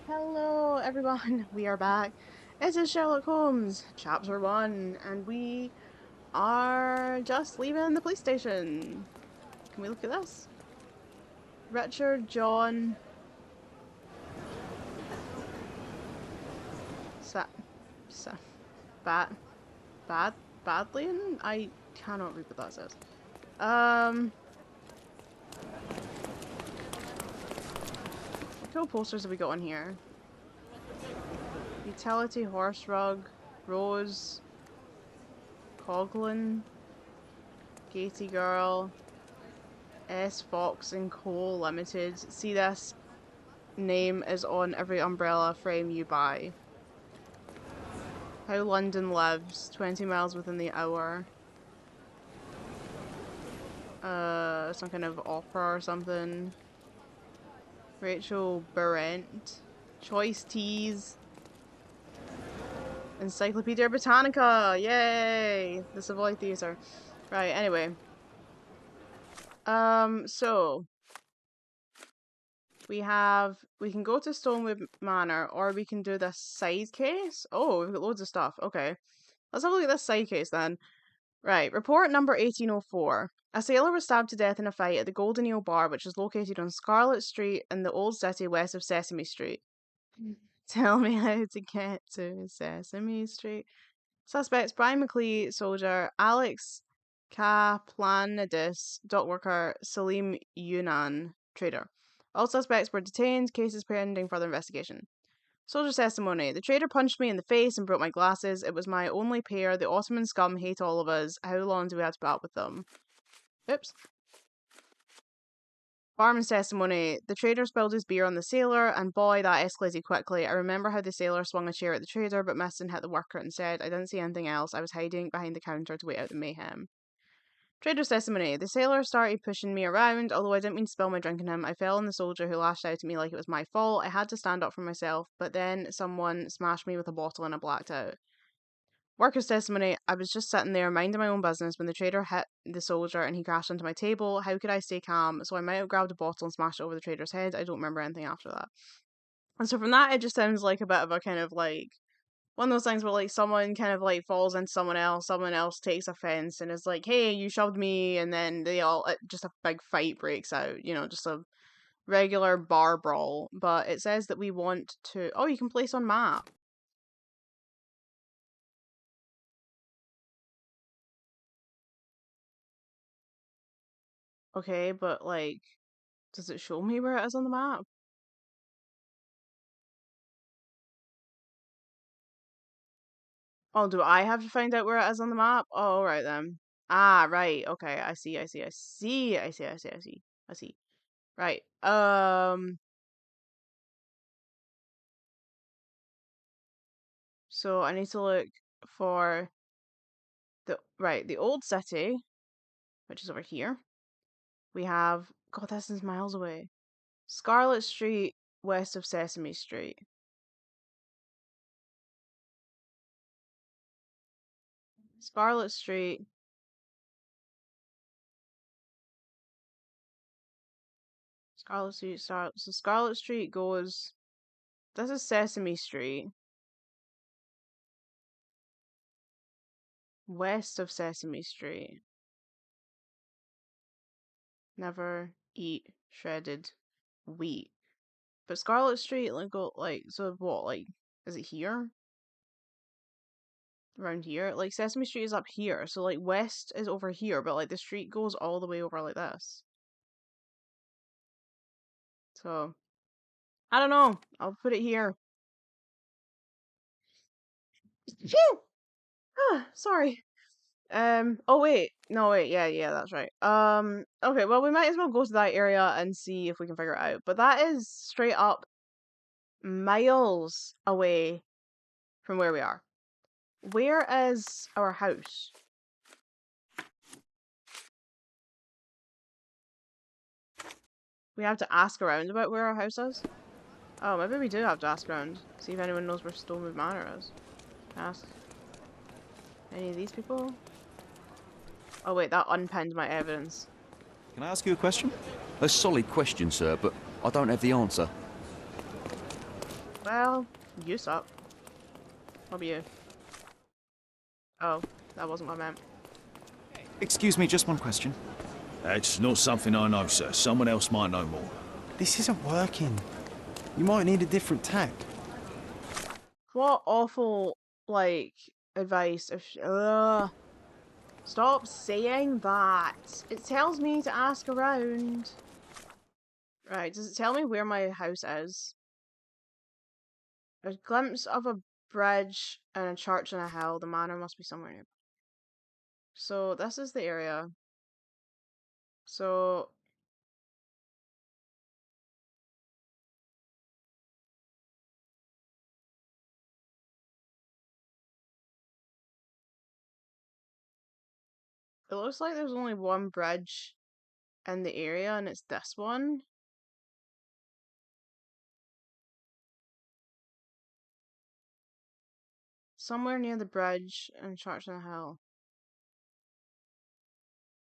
Hello, everyone. We are back. It is Sherlock Holmes, chapter 1, and we are just leaving the police station. Can we look at this? Richard John Sa Sa Bat Bad Badlian? I cannot read what that says. What cool posters have we got on here? Utility Horse Rug, Rose, Coglin, Katie Girl, S Fox and Co Limited. See this? Name is on every umbrella frame you buy. How London lives, 20 miles within the hour. Some kind of opera or something. Rachel Berent. Choice Teas. Encyclopedia Britannica! Yay! The Savoy Theatre. Right, anyway. So we can go to Stonewood Manor, or we can do this side case. Oh, we've got loads of stuff. Okay. Let's have a look at this side case then. Right, report number 1804. A sailor was stabbed to death in a fight at the Golden Eel Bar, which is located on Scarlet Street in the Old City west of Sesame Street. Tell me how to get to Sesame Street. Suspects: Brian McLee, soldier; Alex Kaplanidis, dock worker; Salim Yunan, trader. All suspects were detained, cases pending further investigation. Soldier's testimony. The trader punched me in the face and broke my glasses. It was my only pair. The Ottoman scum hate all of us. How long do we have to put up with them? Oops. Barman's testimony. The trader spilled his beer on the sailor, and boy, that escalated quickly. I remember how the sailor swung a chair at the trader, but missed and hit the worker instead. I didn't see anything else. I was hiding behind the counter to wait out the mayhem. Trader's testimony. The sailor started pushing me around. Although I didn't mean to spill my drink on him, I fell on the soldier, who lashed out at me like it was my fault. I had to stand up for myself, but then someone smashed me with a bottle and I blacked out. Worker's testimony. I was just sitting there minding my own business when the trader hit the soldier and he crashed onto my table. How could I stay calm? So I might have grabbed a bottle and smashed it over the trader's head. I don't remember anything after that. And so from that, it just sounds like a bit of a kind of like one of those things where like someone kind of like falls into someone else takes offense and is like, hey, you shoved me, and then just a big fight breaks out, just a regular bar brawl. But it says that we want to, oh, you can place on map. Okay, but like, does it show me where it is on the map? Oh, do I have to find out where it is on the map? Oh, right then. Ah, right. Okay, I see, I see, I see, I see, I see, I see, I see. Right. So I need to look for the old city, which is over here. We have, God, this is miles away. Scarlet Street, west of Sesame Street. Scarlet Street. Scarlet Street, so Scarlet Street goes, this is Sesame Street. West of Sesame Street. Never eat shredded wheat. But Scarlet Street, so what, is it here? Around here? Like, Sesame Street is up here, so, like, west is over here, but, like, the street goes all the way over like this. So, I don't know. I'll put it here. Phew! Sorry. Oh wait. No, wait, yeah, that's right. Okay, well, we might as well go to that area and see if we can figure it out. But that is straight up miles away from where we are. Where is our house? We have to ask around about where our house is? Oh, maybe we do have to ask around. See if anyone knows where Stonewood Manor is. Ask. Any of these people? Oh wait, that unpinned my evidence. Can I ask you a question? A solid question, sir, but I don't have the answer. Well, you suck. What about you? Oh, that wasn't what I meant. Excuse me, just one question. That's not something I know, sir. Someone else might know more. This isn't working. You might need a different tack. What awful, like, advice. Stop saying that. It tells me to ask around. Right, does it tell me where my house is? There's a glimpse of a bridge and a church on a hill. The manor must be somewhere near. So this is the area. So it looks like there's only one bridge in the area, and it's this one. Somewhere near the bridge and church on a hill.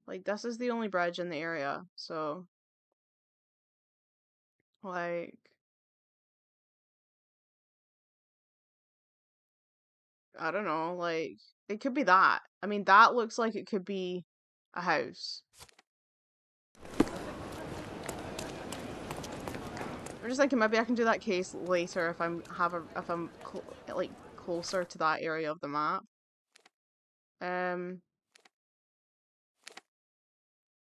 Like, this is the only bridge in the area, so like, I don't know, like, it could be that. I mean, that looks like it could be a house. I'm just thinking maybe I can do that case later if I'm like closer to that area of the map.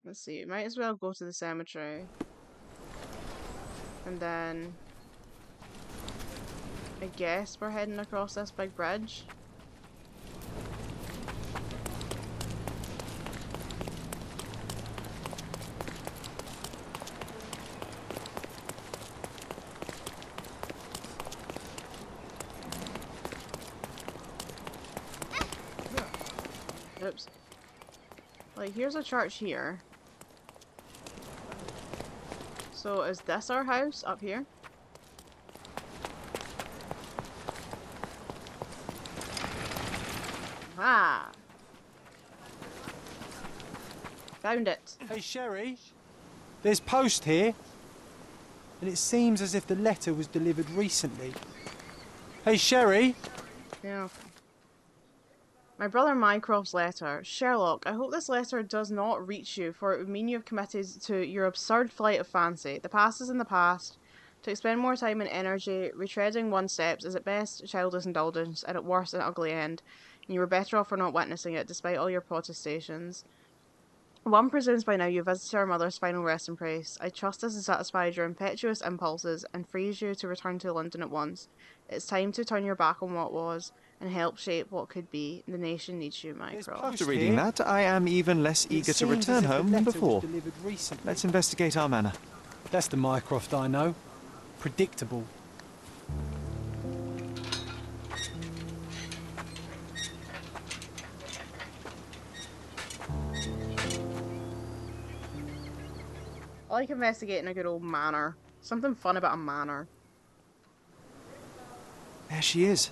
Let's see. Might as well go to the cemetery, and then I guess we're heading across this big bridge. Oops. Like, here's a church here. So, is this our house up here? Ah! Found it. Hey, Sherry. There's post here. And it seems as if the letter was delivered recently. Hey, Sherry. Yeah. My brother Mycroft's letter. Sherlock, I hope this letter does not reach you, for it would mean you have committed to your absurd flight of fancy. The past is in the past. To expend more time and energy retreading one's steps is at best childish indulgence, and at worst an ugly end. And you were better off for not witnessing it, despite all your protestations. One presumes by now you visited our mother's final resting place. I trust this has satisfied your impetuous impulses and frees you to return to London at once. It's time to turn your back on what was and help shape what could be. The nation needs you, Mycroft. After reading that, I am even less eager to return home than before. Let's investigate our manor. That's the Mycroft I know. Predictable. I like investigating a good old manor. Something fun about a manor. There she is.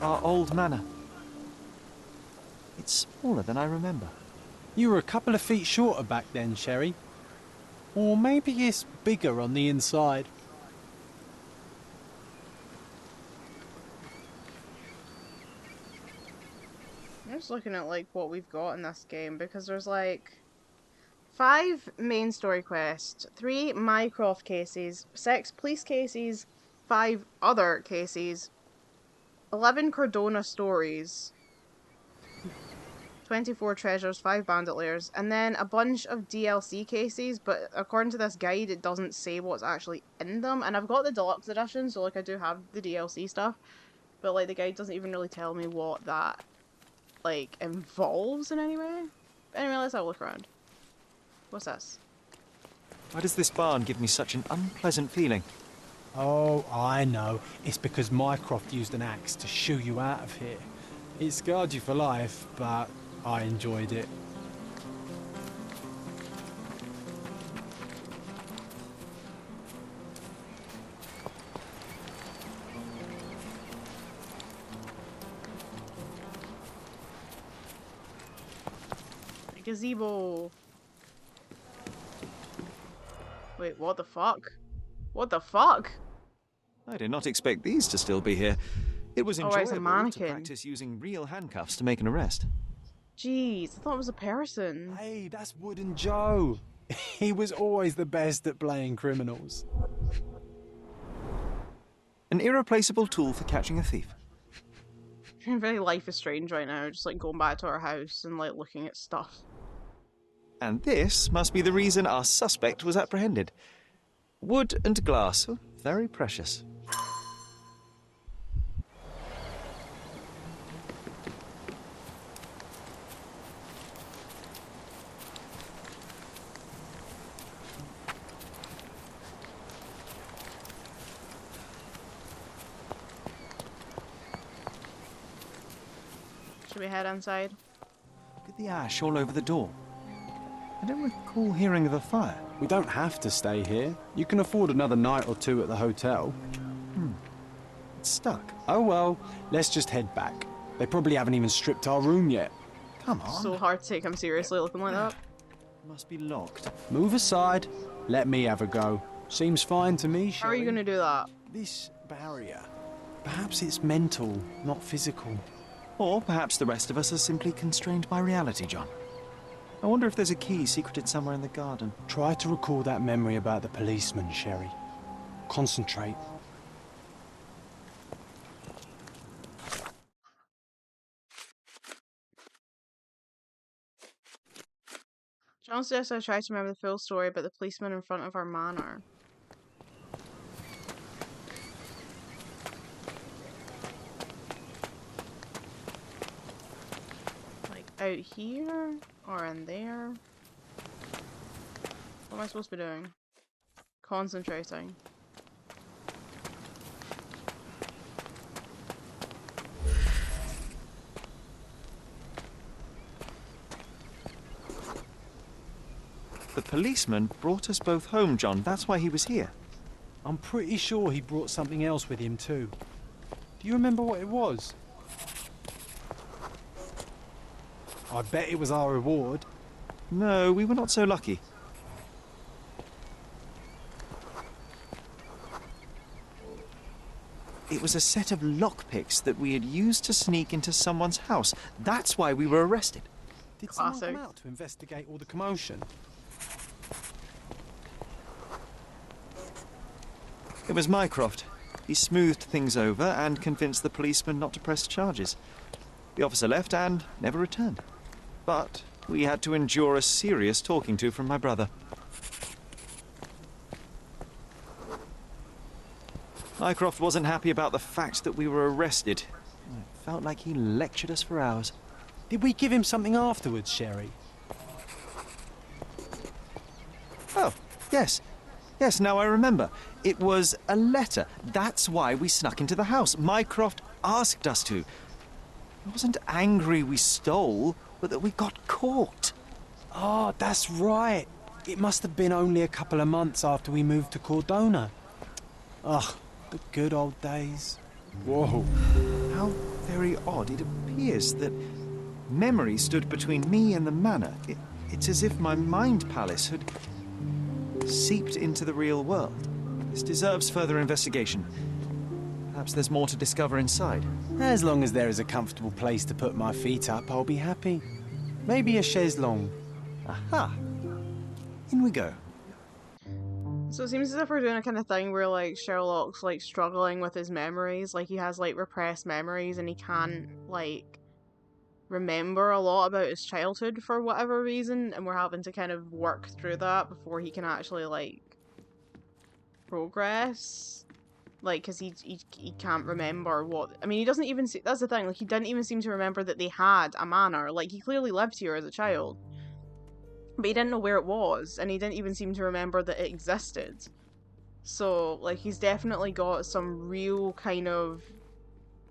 Our old manor. It's smaller than I remember. You were a couple of feet shorter back then, Sherry. Or maybe it's bigger on the inside. I'm just looking at like what we've got in this game, because there's like 5 main story quests, 3 Mycroft cases, 6 police cases, 5 other cases, 11 Cordona stories, 24 treasures, 5 bandit lairs, and then a bunch of DLC cases, but according to this guide it doesn't say what's actually in them. And I've got the deluxe edition, so like I do have the DLC stuff, but like the guide doesn't even really tell me what that like involves in any way. Anyway, let's have a look around. What's this? Why does this barn give me such an unpleasant feeling? Oh, I know. It's because Mycroft used an axe to shoo you out of here. It scarred you for life, but I enjoyed it. A gazebo. Wait, what the fuck? What the fuck? I did not expect these to still be here. It was Oh, right, it's a enjoyable to mannequin. practice using real handcuffs to make an arrest. Jeez, I thought it was a person. Hey, that's Wooden Joe. He was always the best at playing criminals. An irreplaceable tool for catching a thief. Very Life is Strange right now, just like going back to our house and like looking at stuff. And this must be the reason our suspect was apprehended. Wood and glass, oh, very precious. Should we head inside? Look at the ash all over the door. I don't recall hearing of a fire. We don't have to stay here. You can afford another night or two at the hotel. It's stuck. Oh well, let's just head back. They probably haven't even stripped our room yet. Come on. So hard to take him seriously looking like that. Must be locked. Move aside. Let me have a go. Seems fine to me, How are you Sherry. going to do that? This barrier. Perhaps it's mental, not physical. Or perhaps the rest of us are simply constrained by reality, John. I wonder if there's a key secreted somewhere in the garden. Try to recall that memory about the policeman, Sherry. Concentrate. John suggests I try to remember the full story about the policeman in front of our manor. Like out here or in there? What am I supposed to be doing? Concentrating. The policeman brought us both home, John. That's why he was here. I'm pretty sure he brought something else with him too. Do you remember what it was? I bet it was our reward. No, we were not so lucky. It was a set of lockpicks that we had used to sneak into someone's house. That's why we were arrested. Did someone Classic. come out to investigate all the commotion? It was Mycroft. He smoothed things over and convinced the policeman not to press charges. The officer left and never returned. But we had to endure a serious talking to from my brother. Mycroft wasn't happy about the fact that we were arrested. It felt like he lectured us for hours. Did we give him something afterwards, Sherry? Oh, yes. Yes, now I remember. It was a letter. That's why we snuck into the house. Mycroft asked us to. I wasn't angry we stole, but that we got caught. Oh, that's right. It must have been only a couple of months after we moved to Cordona. Ugh, the good old days. Whoa. How very odd. It appears that memory stood between me and the manor. It's as if my mind palace had seeped into the real world. This deserves further investigation. Perhaps there's more to discover inside. As long as there is a comfortable place to put my feet up, I'll be happy. Maybe a chaise longue. Aha! In we go. So it seems as if we're doing a kind of thing where like Sherlock's like struggling with his memories, like he has like repressed memories and he can't like remember a lot about his childhood for whatever reason, and we're having to kind of work through that before he can actually like progress. Like, because he can't remember what... I mean, he doesn't even... That's the thing, like, he didn't even seem to remember that they had a manor. Like, he clearly lived here as a child. But he didn't know where it was, and he didn't even seem to remember that it existed. So, like, he's definitely got some real kind of...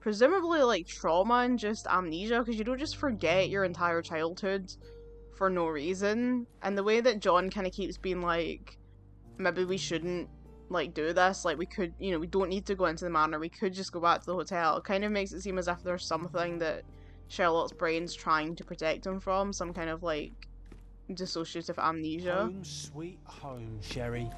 Presumably, like, trauma and just amnesia, because you don't just forget your entire childhood for no reason. And the way that John kind of keeps being like, maybe we shouldn't like do this, like we could, you know, we don't need to go into the manor, we could just go back to the hotel. It kind of makes it seem as if there's something that Sherlock's brain's trying to protect him from, some kind of like dissociative amnesia. Home sweet home, Sherry.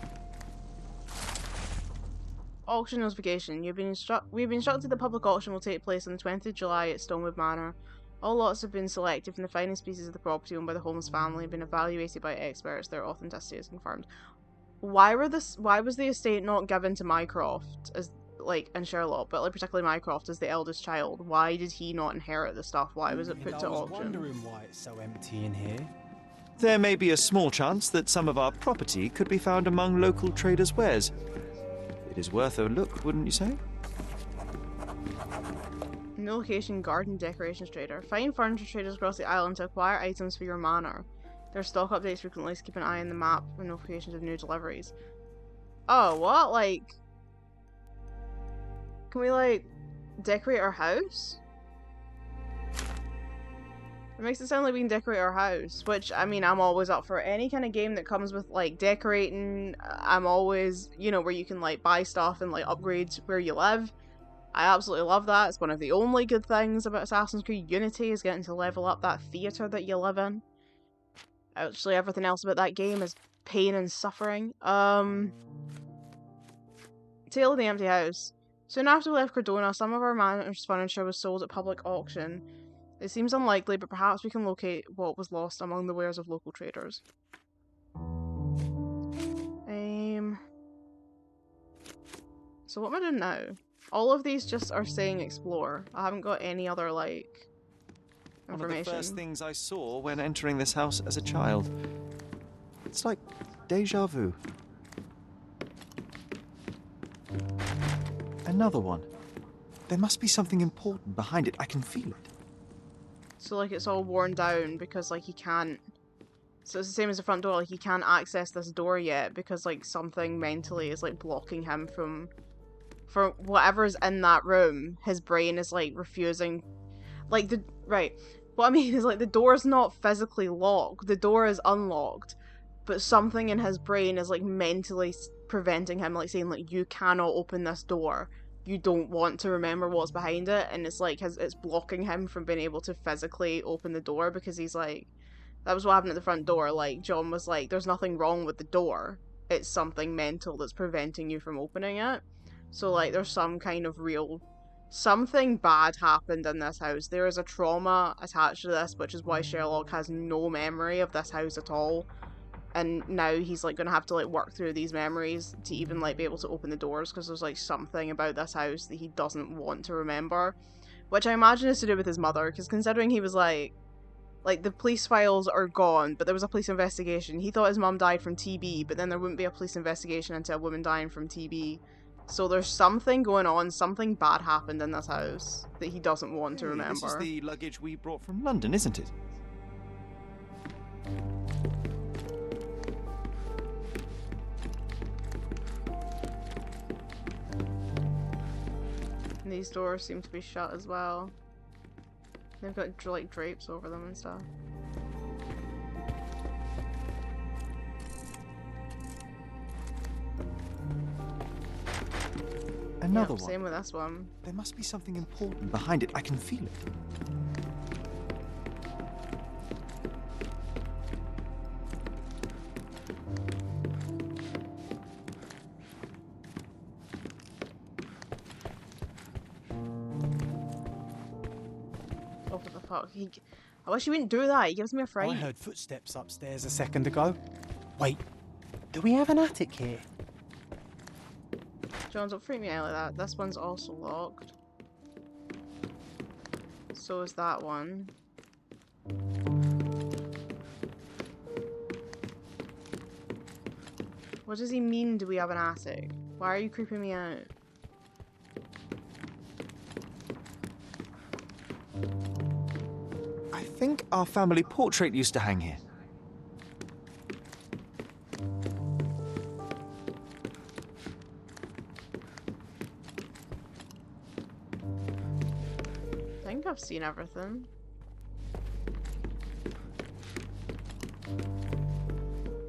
Auction notification. We've been instructed the public auction will take place on the 20th of July at Stonewood Manor. All lots have been selected from the finest pieces of the property owned by the Holmes family and been evaluated by experts. Their authenticity is confirmed. Why was the estate not given to Mycroft as and Sherlock, but particularly Mycroft as the eldest child? Why did he not inherit the stuff? Why was it put to auction? I was wondering why it's so empty in here. There may be a small chance that some of our property could be found among local traders' wares. It is worth a look, wouldn't you say? No location garden decorations trader. Find furniture traders across the island to acquire items for your manor. Their stock updates frequently, so keep an eye on the map for notifications of new deliveries. Oh, what? Can we, decorate our house? It makes it sound like we can decorate our house, which, I mean, I'm always up for any kind of game that comes with, decorating. I'm always, where you can, buy stuff and, upgrade where you live. I absolutely love that. It's one of the only good things about Assassin's Creed Unity is getting to level up that theatre that you live in. Actually, everything else about that game is pain and suffering. Tale of the Empty House. Soon after we left Cordona, some of our manor's furniture was sold at public auction. It seems unlikely, but perhaps we can locate what was lost among the wares of local traders. So what am I doing now? All of these just are saying explore. I haven't got any other, information. One of the first things I saw when entering this house as a child. It's like deja vu. Another one. There must be something important behind it. I can feel it. So, it's all worn down because, he can't... So it's the same as the front door, he can't access this door yet because, something mentally is, blocking him from... For whatever's in that room, his brain is, refusing... Right. What I mean is, the door's not physically locked. The door is unlocked. But something in his brain is, mentally preventing him, saying, you cannot open this door. You don't want to remember what's behind it. And it's, it's blocking him from being able to physically open the door because he's, that was what happened at the front door. John was there's nothing wrong with the door. It's something mental that's preventing you from opening it. So, there's some kind of real... Something bad happened in this house. There is a trauma attached to this, which is why Sherlock has no memory of this house at all. And now he's, going to have to, work through these memories to even, be able to open the doors, because there's, something about this house that he doesn't want to remember. Which I imagine is to do with his mother, because considering he was, the police files are gone, but there was a police investigation. He thought his mum died from TB, but then there wouldn't be a police investigation into a woman dying from TB. So there's something going on, something bad happened in this house that he doesn't want to remember. This is the luggage we brought from London, isn't it? And these doors seem to be shut as well. They've got drapes over them and stuff. Another one. Same with this one. There must be something important behind it. I can feel it. Oh, what the fuck? I wish he wouldn't do that. He gives me a fright. I heard footsteps upstairs a second ago. Wait, do we have an attic here? John, don't freak me out like that. This one's also locked. So is that one. What does he mean, do we have an attic? Why are you creeping me out? I think our family portrait used to hang here. I think I've seen everything.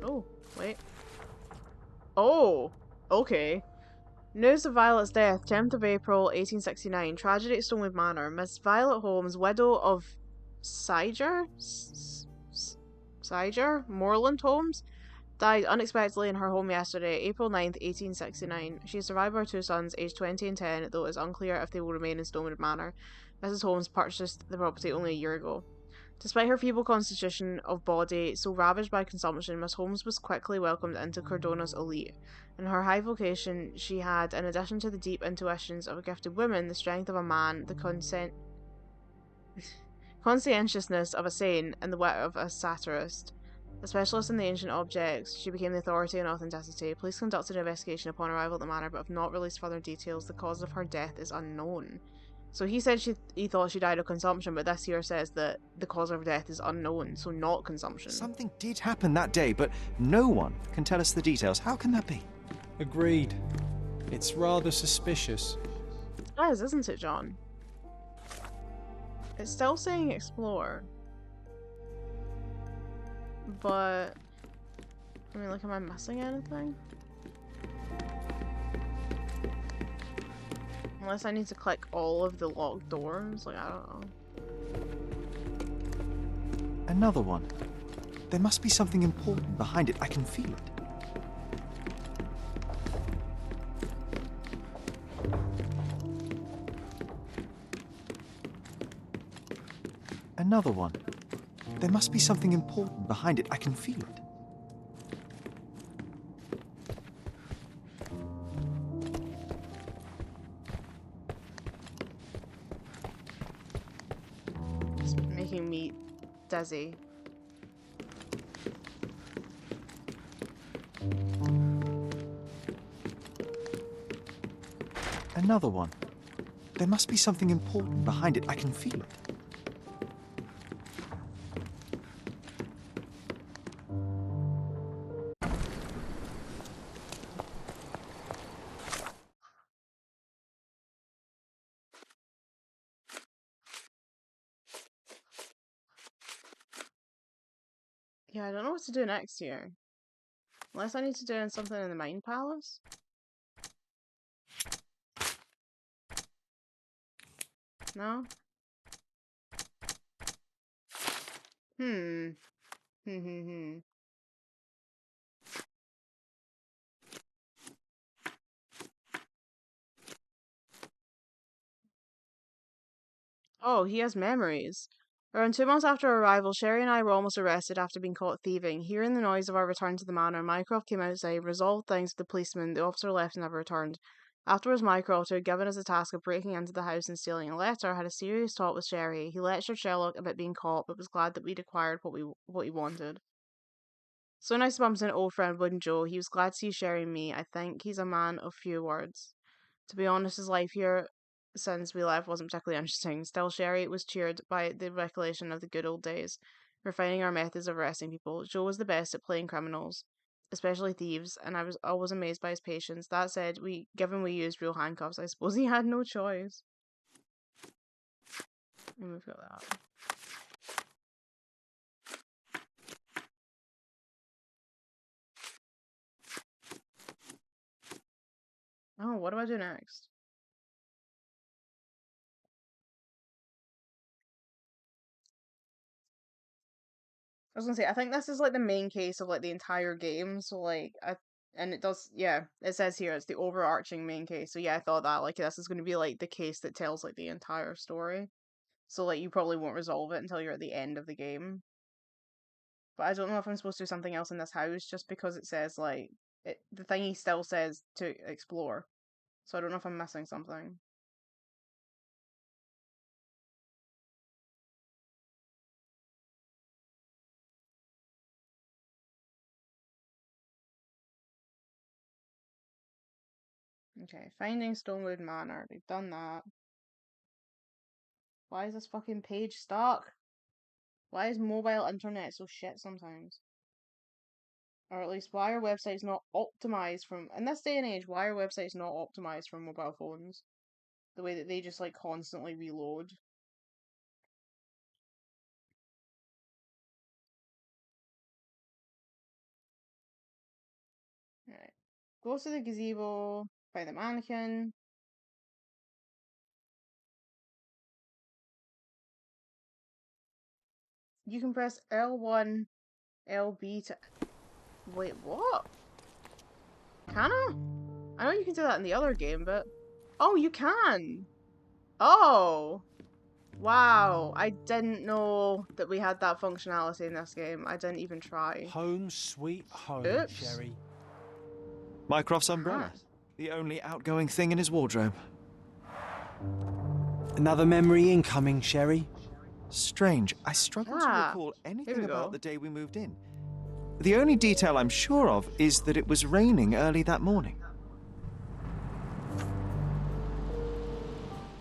Oh, wait. Oh, okay. News of Violet's death, 10th of April, 1869. Tragedy at Stonewood Manor. Miss Violet Holmes, widow of Siger? Siger? Moreland Holmes? died unexpectedly in her home yesterday, April 9th, 1869. She is survived by her two sons, aged 20 and 10, though it is unclear if they will remain in Stonewood Manor. Mrs. Holmes purchased the property only a year ago. Despite her feeble constitution of body, so ravaged by consumption, Miss Holmes was quickly welcomed into Cordona's elite. In her high vocation, she had, in addition to the deep intuitions of a gifted woman, the strength of a man, the conscientiousness of a saint, and the wit of a satirist. A specialist in the ancient objects, she became the authority on authenticity. Police conducted an investigation upon arrival at the manor, but have not released further details. The cause of her death is unknown. So he said he thought she died of consumption, but this here says that the cause of her death is unknown, so not consumption. Something did happen that day, but no one can tell us the details. How can that be? Agreed. It's rather suspicious. It is, isn't it, John? It's still saying explore. But, I mean, like, am I missing anything? Unless I need to click all of the locked doors, like, I don't know. Another one. There must be something important behind it. I can feel it. Another one. There must be something important behind it. I can feel it. It's making me dizzy. Another one. There must be something important behind it. I can feel it. Yeah, I don't know what to do next here. Unless I need to do something in the Mind Palace. No? Hmm. Hmm. Oh, he has memories. Around 2 months after our arrival, Sherry and I were almost arrested after being caught thieving. Hearing the noise of our return to the manor, Mycroft came outside, resolved things with the policeman. The officer left and never returned. Afterwards, Mycroft, who had given us the task of breaking into the house and stealing a letter, had a serious talk with Sherry. He lectured Sherlock about being caught, but was glad that we'd acquired what he wanted. So nice to bump into an old friend, wouldn't Joe? He was glad to see Sherry and me. I think he's a man of few words. To be honest, his life here since we left wasn't particularly interesting. Still, Sherry was cheered by the recollection of the good old days, refining our methods of arresting people. Joe was the best at playing criminals, especially thieves, and I was always amazed by his patience. That said, given we used real handcuffs, I suppose he had no choice. And we've got that. Oh, what do I do next? I was gonna say, I think this is like the main case of like the entire game. So like, and it does, yeah, it says here it's the overarching main case. So yeah, I thought that like this is gonna be like the case that tells like the entire story. So like you probably won't resolve it until you're at the end of the game. But I don't know if I'm supposed to do something else in this house just because it says like the thingy still says to explore. So I don't know if I'm missing something. Okay, finding Stonewood Manor. We've done that. Why is this fucking page stuck? Why is mobile internet so shit sometimes? Or at least why are websites not optimized from in this day and age, why are websites not optimized for mobile phones? The way that they just like constantly reload. Alright. Go to the gazebo, find the mannequin. You can press L1, LB to Wait, what? Can I? I know you can do that in the other game, but... Oh, you can! Oh! Wow, I didn't know that we had that functionality in this game. I didn't even try. Home sweet home, Oops. Sherry. Mycroft's umbrella. Ah. The only outgoing thing in his wardrobe. Another memory incoming, Sherry. Strange. I struggle to Ah, recall here anything we about go. the day we moved in. The only detail I'm sure of is that it was raining early that morning.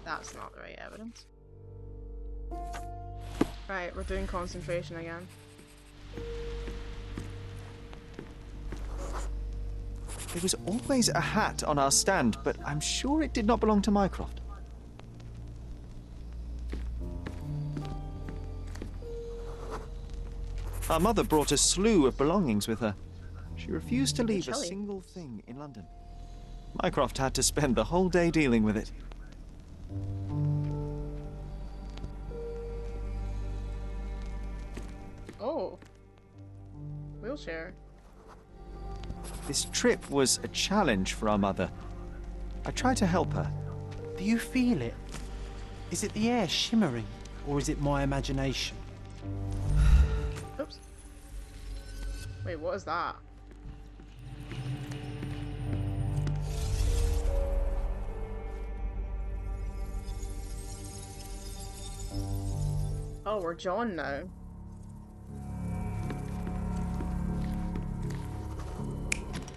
That's not the right evidence. Right, we're doing concentration again. There was always a hat on our stand, but I'm sure it did not belong to Mycroft. Our mother brought a slew of belongings with her. She refused to leave a chilly. single thing in London. Mycroft had to spend the whole day dealing with it. Oh. Wheelchair. This trip was a challenge for our mother. I tried to help her. Do you feel it? Is it the air shimmering, or is it my imagination? Oops. Wait, what is that? Oh, we're John now.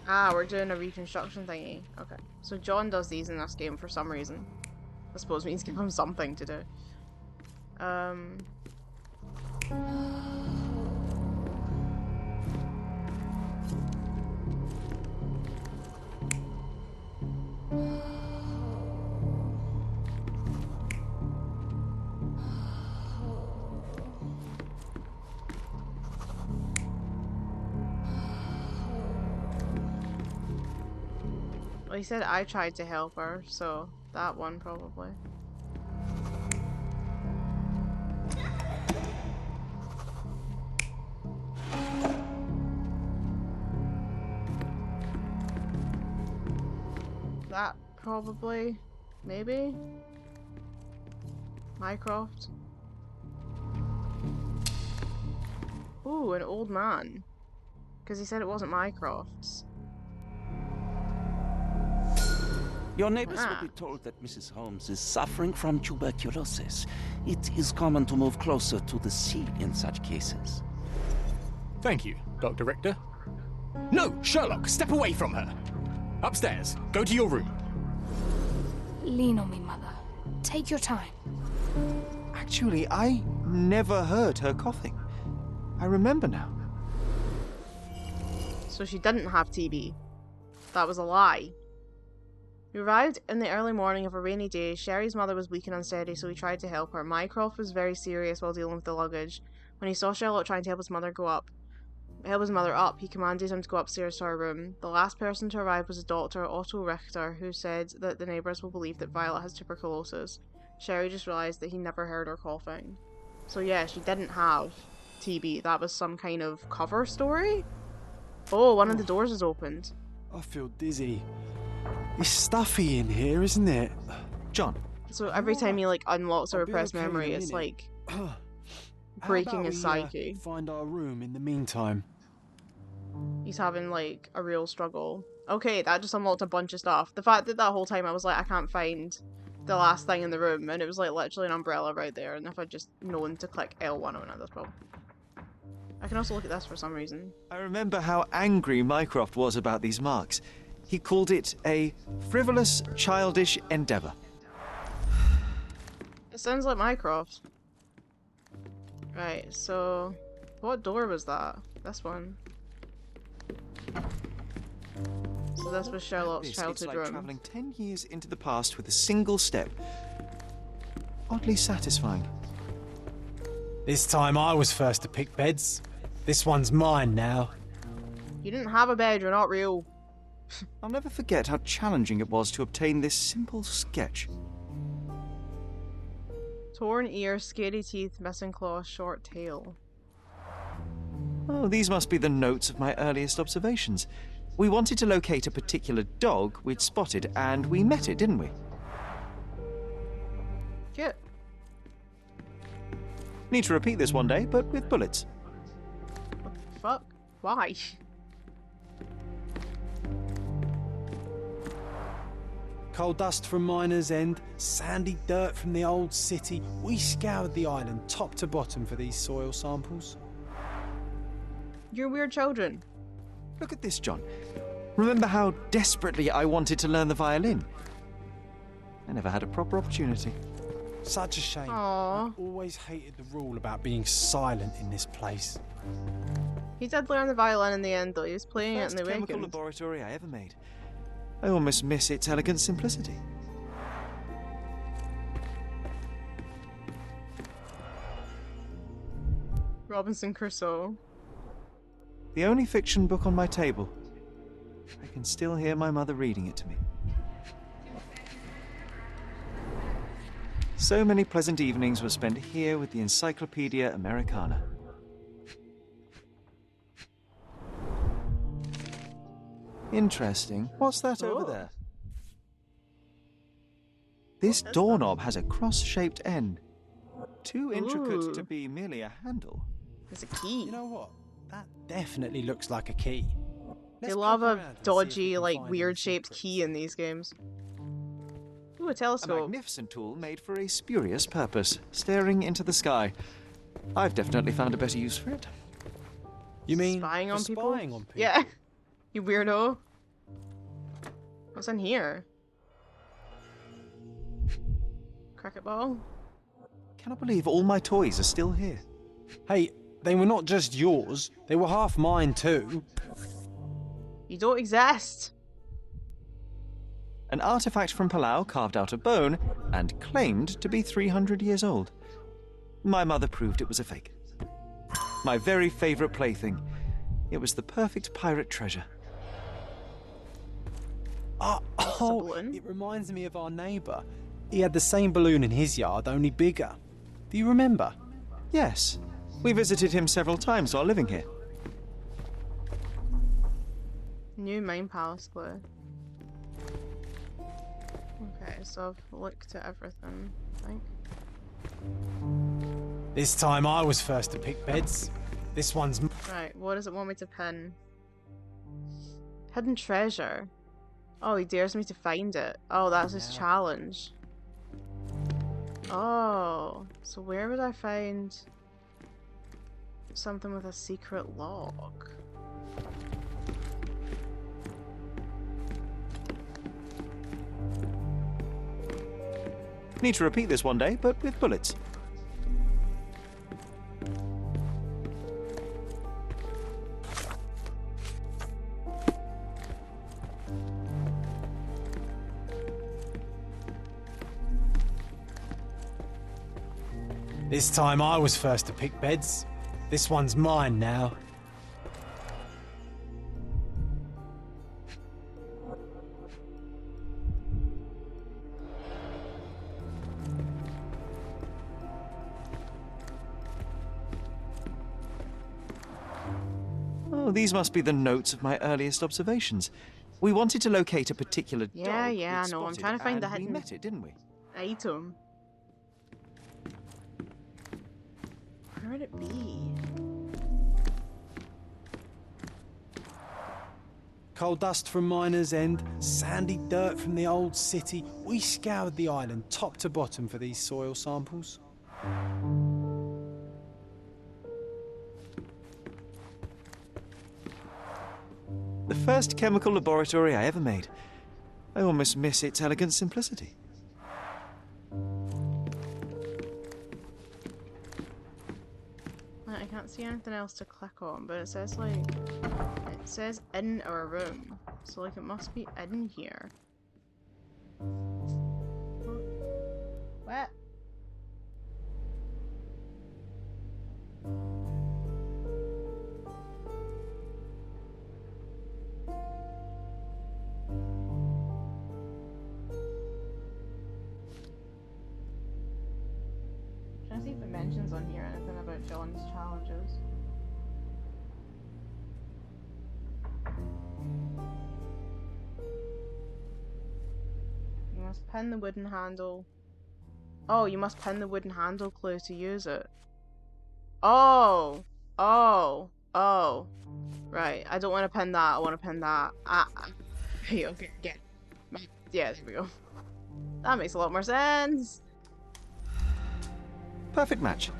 Ah, we're doing a reconstruction thingy. Okay. So John does these in this game for some reason. I suppose means give him something to do. Well, he said I tried to help her, so that one probably. That probably, maybe. Mycroft. Ooh, an old man. Because he said it wasn't Mycroft's. Your neighbors Ah. will be told that Mrs. Holmes is suffering from tuberculosis. It is common to move closer to the sea in such cases. Thank you, Dr. Richter. No, Sherlock, step away from her. Upstairs, go to your room. Lean on me, Mother. Take your time. Actually, I never heard her coughing. I remember now. So she didn't have TB. That was a lie. We arrived in the early morning of a rainy day. Sherry's mother was weak and unsteady, so we tried to help her. Mycroft was very serious while dealing with the luggage. When he saw Sherlock trying to help his mother up, he commanded him to go upstairs to our room. The last person to arrive was a doctor, Otto Richter, who said that the neighbours will believe that Violet has tuberculosis. Sherry just realised that he never heard her coughing. So yeah, she didn't have TB. That was some kind of cover story? Oh, one of the doors is opened. I feel dizzy. It's stuffy in here, isn't it? John, So every time he like unlocks a I'll be repressed okay in a memory, it's minute. like How breaking about his we, psyche. find our room in the meantime. He's having like a real struggle. Okay, that just unlocked a bunch of stuff. The fact that that whole time I was like, I can't find the last thing in the room, and it was like literally an umbrella right there, and if I'd just known to click L1 on it, that's problem. I can also look at this for some reason. I remember how angry Mycroft was about these marks. He called it a frivolous, childish endeavour. It sounds like Mycroft. Right, so what door was that? This one. So this was Sherlock's It's childhood like room. travelling 10 years into the past with a single step. Oddly satisfying. This time I was first to pick beds. This one's mine now. You didn't have a bed, you're not real. I'll never forget how challenging it was to obtain this simple sketch. Torn ear, scary teeth, missing claw, short tail. Oh, these must be the notes of my earliest observations. We wanted to locate a particular dog we'd spotted, and we met it, didn't we? Cute. Need to repeat this one day, but with bullets. What the fuck? Why? Coal dust from Miner's End, sandy dirt from the old city. We scoured the island top to bottom for these soil samples. You're weird children. Look at this, John. Remember how desperately I wanted to learn the violin? I never had a proper opportunity. Such a shame. Aww. I've always hated the rule about being silent in this place. He did learn the violin in the end, though. He was playing it in First the chemical weekend. laboratory I ever made. I almost miss its elegant simplicity. Robinson Crusoe. The only fiction book on my table. I can still hear my mother reading it to me. So many pleasant evenings were spent here with the Encyclopedia Americana. Interesting. What's that over Oh. there? This doorknob has a cross-shaped end. Too intricate to Ooh. be merely a handle. There's a key. You know what? That definitely looks like a key. They Let's love poke a around and see if we dodgy, can like, find any weird-shaped secrets. key in these games. Ooh, a A telescope. magnificent tool made for a spurious purpose, staring into the sky. I've definitely found a better use for it. You mean Spying for on people? spying on people? Yeah. You weirdo. What's in here? Cricket ball? Cannot believe all my toys are still here. Hey, they were not just yours. They were half mine too. You don't exist. An artifact from Palau carved out of bone and claimed to be 300 years old. My mother proved it was a fake. My very favorite plaything. It was the perfect pirate treasure. Oh, balloon? it reminds me of our neighbour. He had the same balloon in his yard, only bigger. Do you remember? Yes, we visited him several times while living here. New Mine Palace clue. Okay, so I've looked at everything, I think. This time I was first to pick beds. This one's... Right, what does it want me to pin? Hidden treasure. Oh, he dares me to find it. Oh, that's his challenge. Oh, so where would I find something with a secret log? Need to repeat this one day, but with bullets. This time I was first to pick beds. This one's mine now. Oh, these must be the notes of my earliest observations. We wanted to locate a particular Yeah, dog yeah, we'd I know. I'm spotted, trying to find the and we hidden- met it, didn't we? Item. Where would it be? Coal dust from Miner's End, sandy dirt from the old city. We scoured the island top to bottom for these soil samples. The first chemical laboratory I ever made. I almost miss its elegant simplicity. I can't see anything else to click on, but it says like, it says in our room, so like it must be in here. What? Trying to see if it mentions on here anything about John's challenges. must pin the wooden handle. Oh, you must pin the wooden handle clue to use it. Oh! Oh! Oh! Right, I don't want to pin that, I want to pin that. Hey, okay, again. Yeah, there we go. That makes a lot more sense! Perfect match.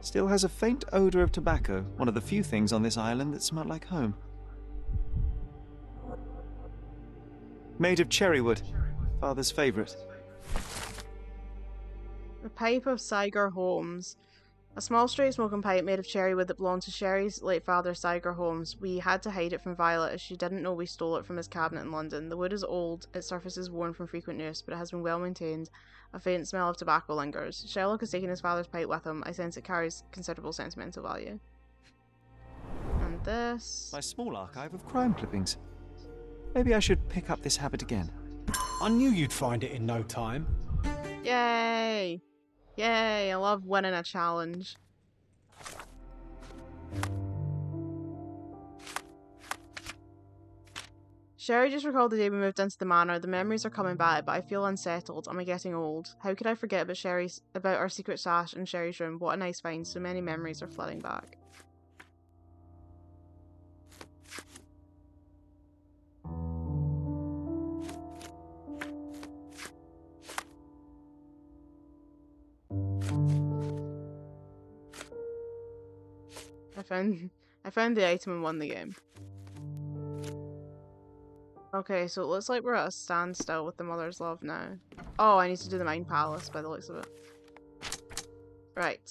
Still has a faint odour of tobacco, one of the few things on this island that smell like home. Made of cherry wood, father's favourite. The pipe of Siger Holmes. A small straight smoking pipe made of cherry wood that belonged to Sherry's late father, Siger Holmes. We had to hide it from Violet as she didn't know we stole it from his cabinet in London. The wood is old, its surface is worn from frequent use, but it has been well maintained. A faint smell of tobacco lingers. Sherlock has taken his father's pipe with him. I sense it carries considerable sentimental value. And this... My small archive of crime clippings. Maybe I should pick up this habit again. I knew you'd find it in no time. Yay! Yay, I love winning a challenge. Sherry just recalled the day we moved into the manor. The memories are coming back, but I feel unsettled. Am I getting old? How could I forget about our secret stash in Sherry's room? What a nice find. So many memories are flooding back. I found the item and won the game. Okay, so it looks like we're at a standstill with the Mother's Love now. Oh, I need to do the Mind Palace by the looks of it. Right.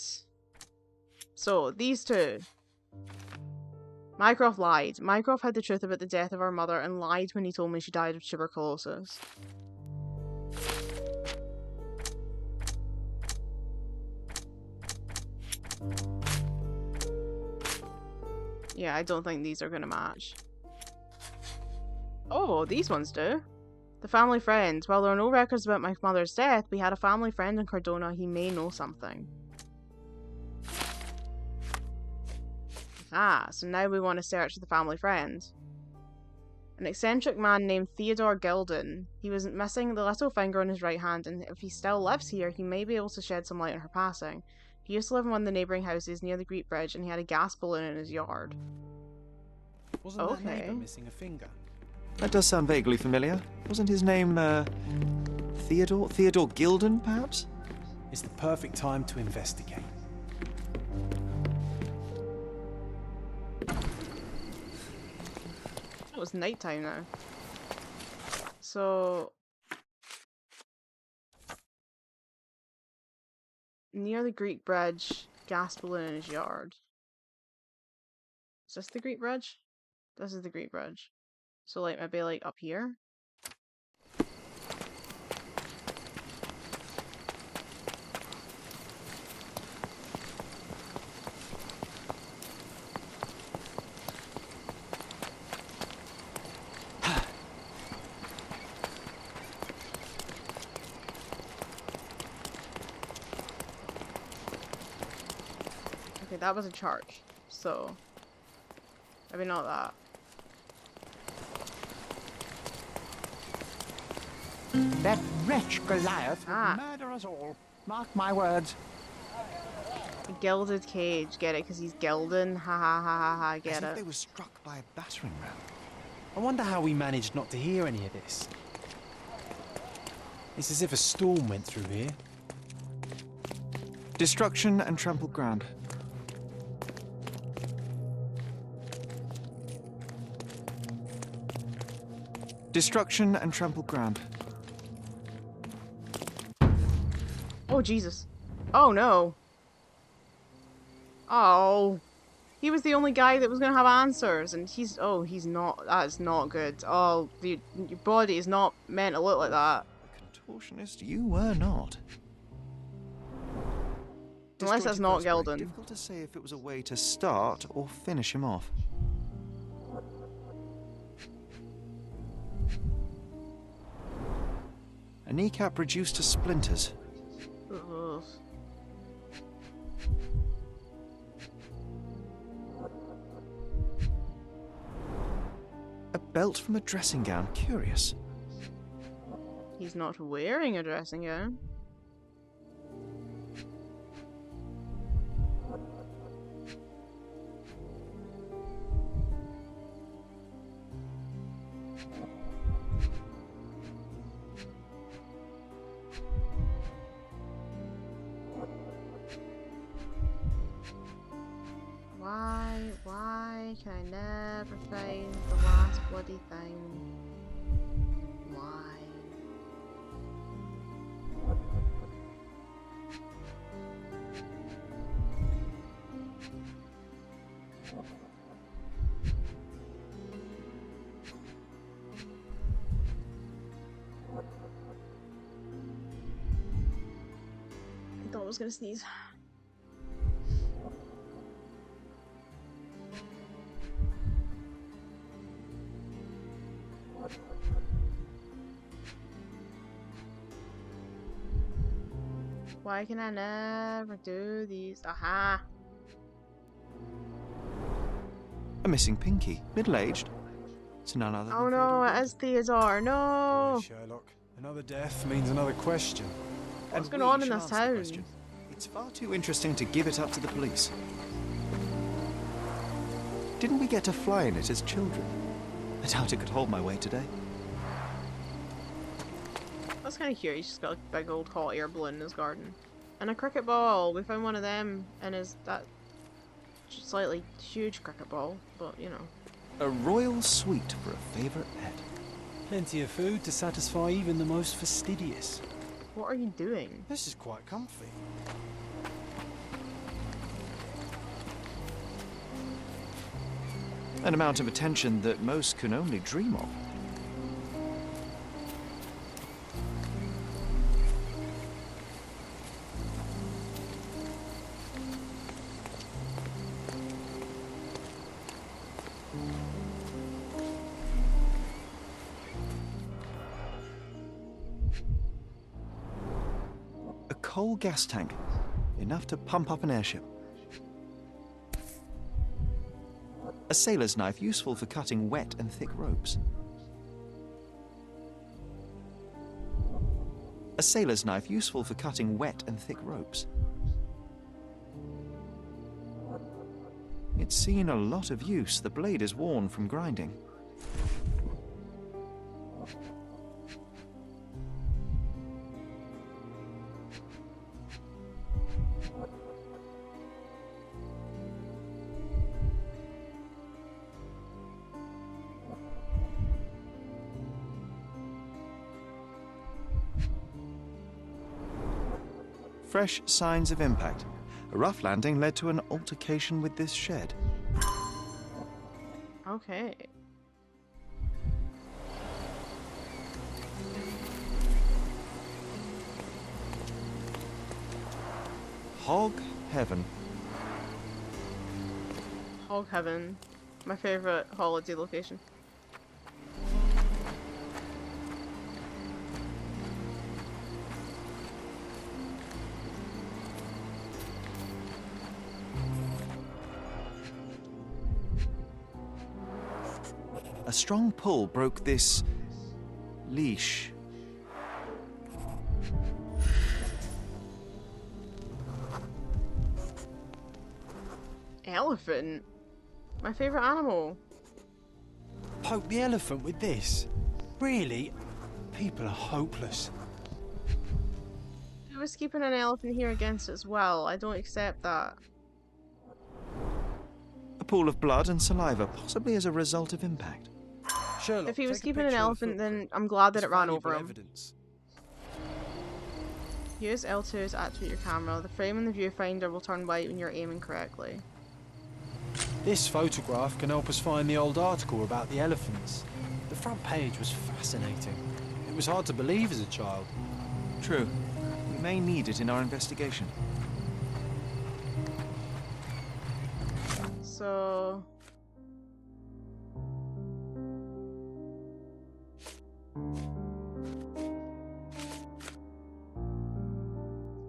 So, these two. Mycroft lied. Mycroft had the truth about the death of our mother and lied when he told me she died of tuberculosis. Yeah, I don't think these are gonna match. Oh, these ones do. The family friend. While there are no records about my mother's death, we had a family friend in Cordona. He may know something. Ah, so now we want to search the family friend. An eccentric man named Theodore Gilden. He was missing the little finger on his right hand, and if he still lives here, he may be able to shed some light on her passing. He used to live in one of the neighbouring houses near the Great Bridge, and he had a gas balloon in his yard. Wasn't that neighbour missing a finger? That does sound vaguely familiar. Wasn't his name, Theodore? Theodore Gilden, perhaps? It's the perfect time to investigate. It was nighttime now. So... near the Greek Bridge, gas balloon in his yard. Is this the Greek Bridge? This is the Greek Bridge. So like maybe like up here? Okay, that was a church, so maybe not that. That wretch Goliath will murder us all. Mark my words. A gilded cage, get it? Because he's gilding. Ha ha ha ha ha, get As it? if they were struck by a battering ram. I wonder how we managed not to hear any of this. It's as if a storm went through here. Destruction and trampled ground. Destruction and trampled ground. Oh, Jesus. Oh, no. Oh. He was the only guy that was going to have answers, and he's... oh, he's not... that's not good. Oh, your body is not meant to look like that. A contortionist you were not. Unless that's not Gilden. Difficult to say if it was a way to start or finish him off. A kneecap reduced to splinters. Ugh. belt from a dressing gown. Curious. He's not wearing a dressing gown. Why can I never find the last bloody thing? Why? I thought I was gonna sneeze. Why can I never do these? Aha! A missing pinky. Middle-aged. It's none other than Oh no, Theodore it is Theodore. No! Sherlock. Another death means another question. What's And going we on in shall this answer the town? question. It's far too interesting to give it up to the police. Didn't we get to fly in it as children? I doubt it could hold my weight today. That's kind of cute. He's just got a big old hot air balloon in his garden. And a cricket ball. We found one of them in his that slightly huge cricket ball, but you know. A royal suite for a favourite pet. Plenty of food to satisfy even the most fastidious. What are you doing? This is quite comfy. An amount of attention that most can only dream of. A coal gas tank, enough to pump up an airship. A sailor's knife, useful for cutting wet and thick ropes. A sailor's knife, useful for cutting wet and thick ropes. It's seen a lot of use. The blade is worn from grinding. Fresh signs of impact. A rough landing led to an altercation with this shed. Okay. Hog heaven. Hog Heaven. My favourite holiday location. A strong pull broke this leash. Elephant? My favourite animal. Poke the elephant with this? Really? People are hopeless. Who was keeping an elephant here against it as well? I don't accept that. A pool of blood and saliva, possibly as a result of impact. Sherlock, If he was take a keeping an picture of the elephant, then footprint. I'm glad that It's it ran valuable over him. evidence. Use L2 to activate your camera. The frame in the viewfinder will turn white when you're aiming correctly. This photograph can help us find the old article about the elephants. The front page was fascinating. It was hard to believe as a child. True. We may need it in our investigation. So...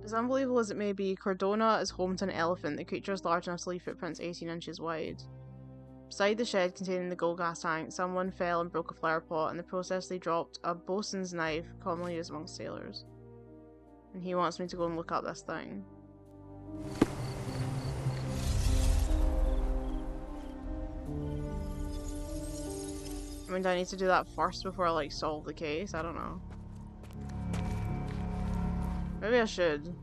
As unbelievable as it may be, Cordona is home to an elephant. The creature is large enough to leave footprints 18 inches wide. Beside the shed containing the gold gas tank, someone fell and broke a flower pot. In the process, they dropped a bosun's knife, commonly used amongst sailors. And he wants me to go and look up this thing. I mean, do I need to do that first before I, like, solve the case? I don't know. Maybe I should.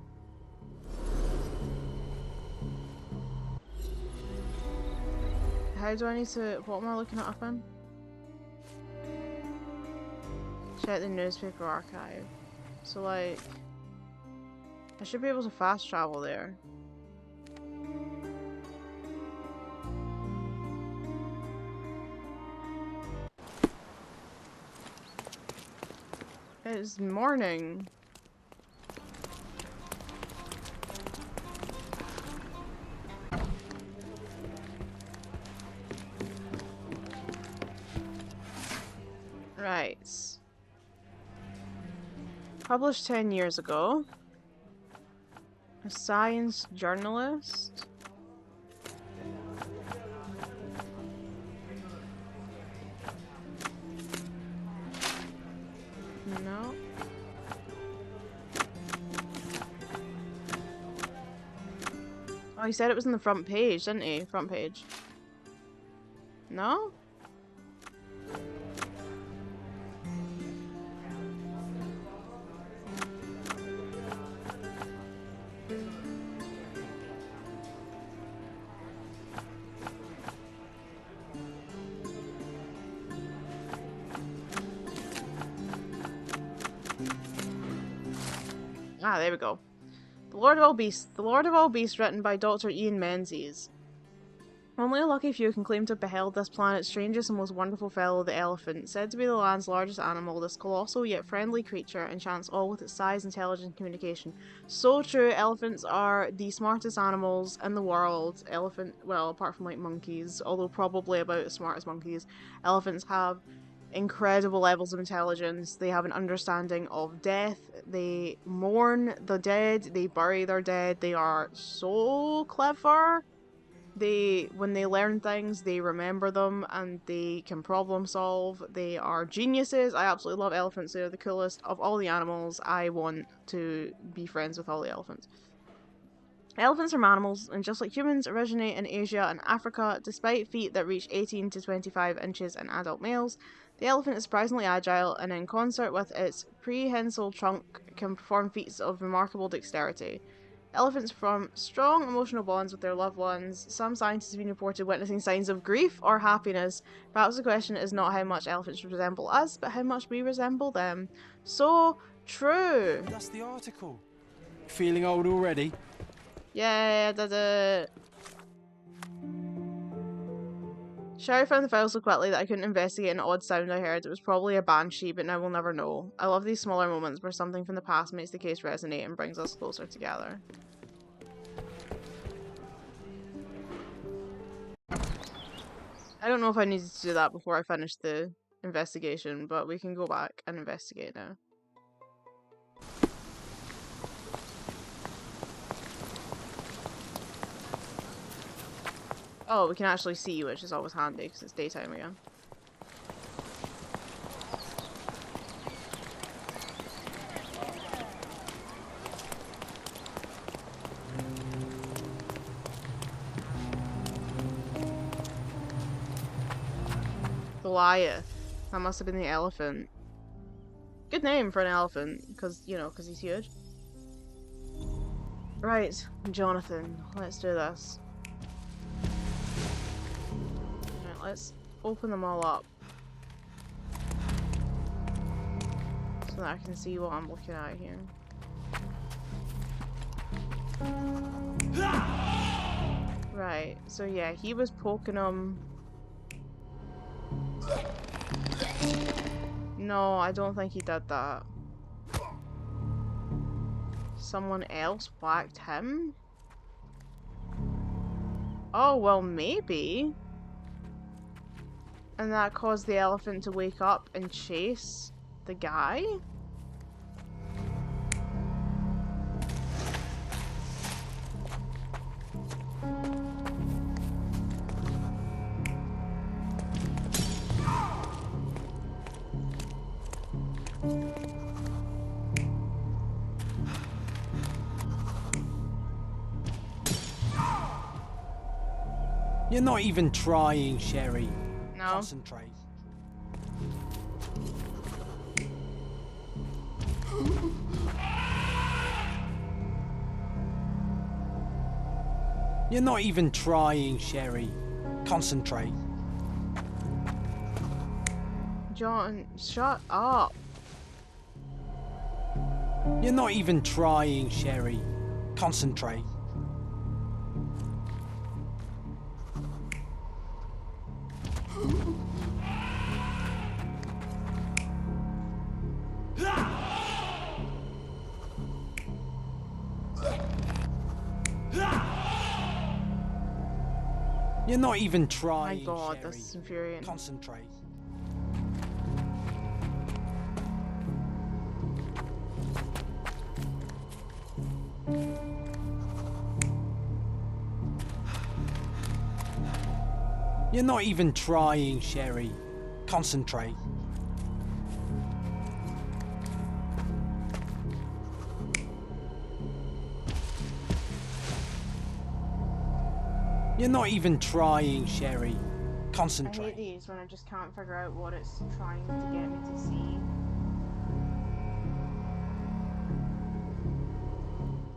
How do I need to... What am I looking it up in? Check the newspaper archive. So, like... I should be able to fast travel there. It's morning. Right. Published 10 years ago. A science journalist. No. Oh, he said it was on the front page, didn't he? Front page. No? Ah, there we go. The Lord of All Beasts. The Lord of All Beasts, written by Dr. Ian Menzies. Only a lucky few can claim to have beheld this planet's strangest and most wonderful fellow, the elephant. Said to be the land's largest animal, this colossal yet friendly creature enchants all with its size, intelligence, and communication. So true, elephants are the smartest animals in the world. Well, apart from like monkeys, although probably about as smart as monkeys. Elephants have incredible levels of intelligence. They have an understanding of death. They mourn the dead. They bury their dead. They are so clever. When they learn things, they remember them and they can problem solve. They are geniuses. I absolutely love elephants. They're the coolest of all the animals. I want to be friends with all the elephants. Elephants are mammals, and just like humans, originate in Asia and Africa. Despite feet that reach 18 to 25 inches in adult males, the elephant is surprisingly agile, and in concert with its prehensile trunk, can perform feats of remarkable dexterity. Elephants form strong emotional bonds with their loved ones. Some scientists have been reported witnessing signs of grief or happiness. Perhaps the question is not how much elephants resemble us, but how much we resemble them. So true! That's the article. Feeling old already? Yeah, I did it. Sherry found the file so quickly that I couldn't investigate an odd sound I heard. It was probably a banshee, but now we'll never know. I love these smaller moments where something from the past makes the case resonate and brings us closer together. I don't know if I needed to do that before I finished the investigation, but we can go back and investigate now. Oh, we can actually see, which is always handy because it's daytime again. Goliath. That must have been the elephant. Good name for an elephant, because, you know, because he's huge. Right, Jonathan, let's do this. Let's open them all up so that I can see what I'm looking at here. Right, so yeah, he was poking them. No, I don't think he did that. Someone else whacked him? Oh, well, maybe. And that caused the elephant to wake up and chase the guy? You're not even trying, Sherry. No. Concentrate. You're not even trying, Sherry. Concentrate. John, shut up. You're not even trying, Sherry. Concentrate. You're not even trying, My God, Sherry. this is infuriating. Concentrate. You're not even trying, Sherry. Concentrate. You're not even trying, Sherry. I Concentrate. hate these when I just can't figure out what it's trying to get me to see.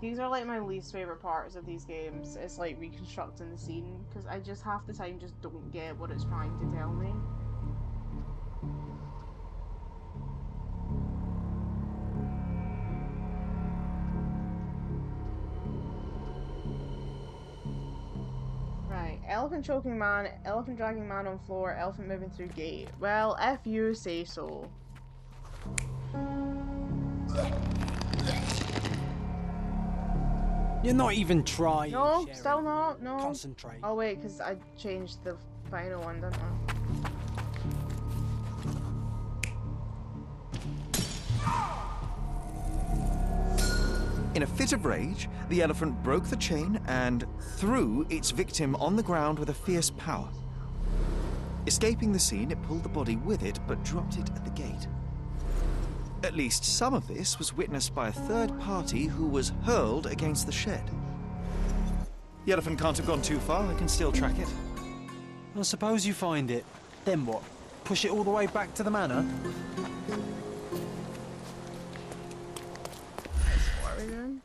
These are like my least favorite parts of these games. It's like reconstructing the scene because I just half the time just don't get what it's trying to tell me. Right, elephant choking man, elephant dragging man on floor, elephant moving through gate. Well, if you say so. You're not even trying, No, Sherry. still not, no. Concentrate. Oh wait, because I changed the final one, didn't I? In a fit of rage, the elephant broke the chain and threw its victim on the ground with a fierce power. Escaping the scene, it pulled the body with it, but dropped it at the gate. At least some of this was witnessed by a third party who was hurled against the shed. The elephant can't have gone too far. I can still track it. Well, suppose you find it. Then what? Push it all the way back to the manor? What are we doing?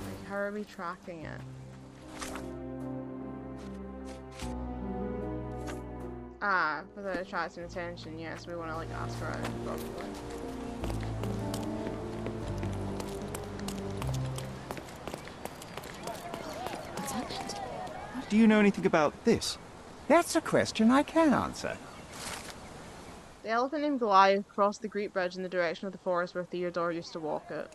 Like, how are we tracking it? Ah, without attracting attention, yes, we want to like ask around, probably. Do you know anything about this? That's a question I can answer. The elephant named Goliath crossed the Great Bridge in the direction of the forest where Theodore used to walk it.